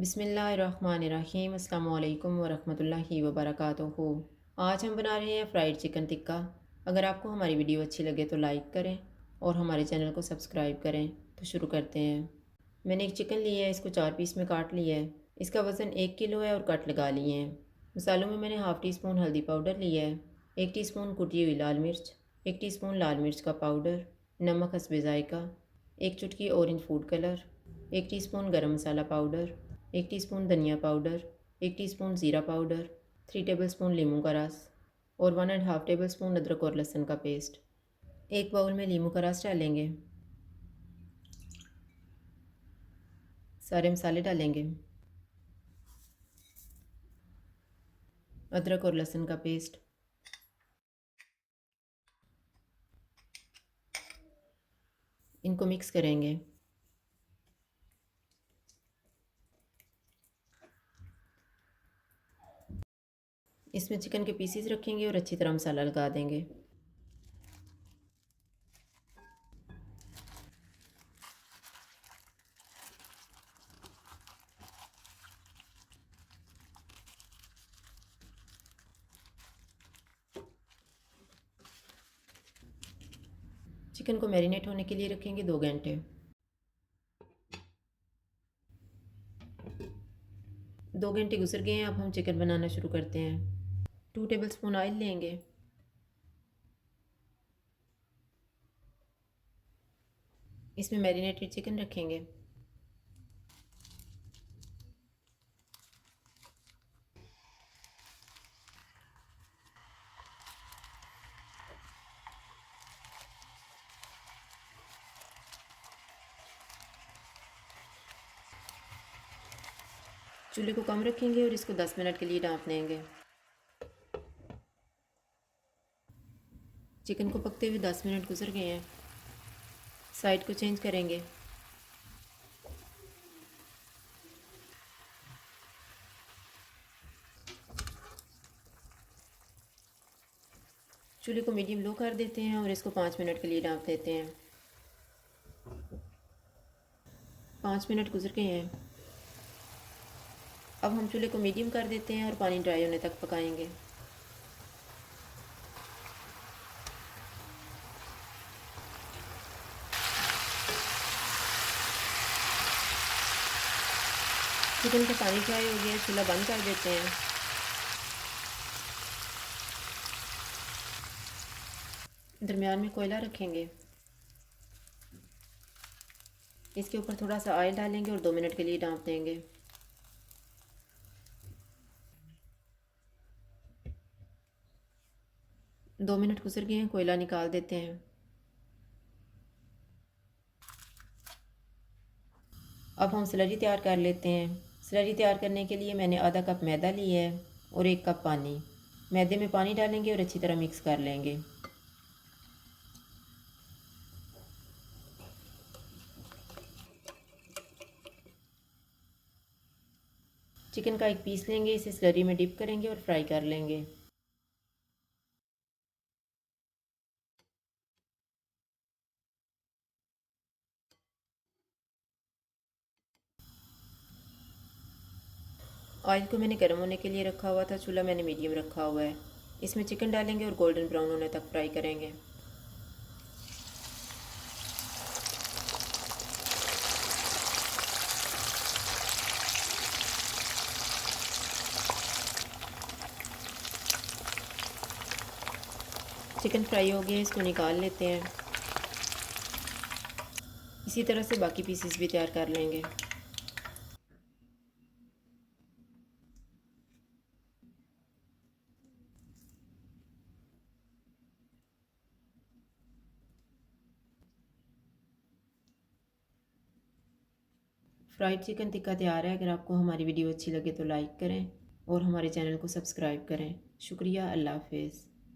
बिस्मिल्लाहिर्रहमानिर्रहीम अस्सलामु अलैकुम वरहमतुल्लाहि वबरकातुहू। आज हम बना रहे हैं फ़्राइड चिकन टिक्का। अगर आपको हमारी वीडियो अच्छी लगे तो लाइक करें और हमारे चैनल को सब्सक्राइब करें। तो शुरू करते हैं। मैंने एक चिकन लिया है, इसको 4 पीस में काट लिया है। इसका वज़न 1 किलो है और कट लगा लिए हैं। मसालों में मैंने हाफ़ टी स्पून हल्दी पाउडर लिया है, 1 टीस्पून कुटी हुई लाल मिर्च, 1 टीस्पून लाल मिर्च का पाउडर, नमक हस्बे ज़ायक़ा, 1 चुटकी ऑरेंज फूड कलर, 1 टीस्पून गरम मसाला पाउडर, 1 टीस्पून धनिया पाउडर, 1 टीस्पून ज़ीरा पाउडर, 3 टेबलस्पून लीमू का रस और 1 एंड हाफ़ टेबलस्पून अदरक और लहसुन का पेस्ट। एक बाउल में लीमू का रस डालेंगे, सारे मसाले डालेंगे, अदरक और लहसुन का पेस्ट, इनको मिक्स करेंगे। इसमें चिकन के पीसीस रखेंगे और अच्छी तरह मसाला लगा देंगे। चिकन को मैरिनेट होने के लिए रखेंगे 2 घंटे। 2 घंटे गुजर गए हैं, अब हम चिकन बनाना शुरू करते हैं। 2 टेबलस्पून ऑयल लेंगे, इसमें मैरिनेटेड चिकन रखेंगे। चूल्हे को कम रखेंगे और इसको 10 मिनट के लिए ढाँप देंगे। चिकन को पकते हुए 10 मिनट गुजर गए हैं। साइड को चेंज करेंगे। चूल्हे को मीडियम लो कर देते हैं और इसको 5 मिनट के लिए ढाँप देते हैं। 5 मिनट गुजर गए हैं। अब हम चूल्हे को मीडियम कर देते हैं और पानी ड्राई होने तक पकाएंगे। चिकन का पानी ड्राई हो गया, चूल्हा बंद कर देते हैं। दरमियान में कोयला रखेंगे, इसके ऊपर थोड़ा सा ऑयल डालेंगे और 2 मिनट के लिए ढाँप देंगे। दो मिनट गुजर गए हैं, कोयला निकाल देते हैं। अब हम स्लरी तैयार कर लेते हैं। स्लरी तैयार करने के लिए मैंने आधा कप मैदा लिया है और 1 कप पानी। मैदे में पानी डालेंगे और अच्छी तरह मिक्स कर लेंगे। चिकन का एक पीस लेंगे, इसे स्लरी में डिप करेंगे और फ्राई कर लेंगे। ऑयल को मैंने गर्म होने के लिए रखा हुआ था, चूल्हा मैंने मीडियम रखा हुआ है। इसमें चिकन डालेंगे और गोल्डन ब्राउन होने तक फ्राई करेंगे। चिकन फ्राई हो गया, इसको निकाल लेते हैं। इसी तरह से बाकी पीसेस भी तैयार कर लेंगे। फ्राइड चिकन टिक्का तैयार है। अगर आपको हमारी वीडियो अच्छी लगे तो लाइक करें और हमारे चैनल को सब्सक्राइब करें। शुक्रिया। अल्लाह हाफ़िज़।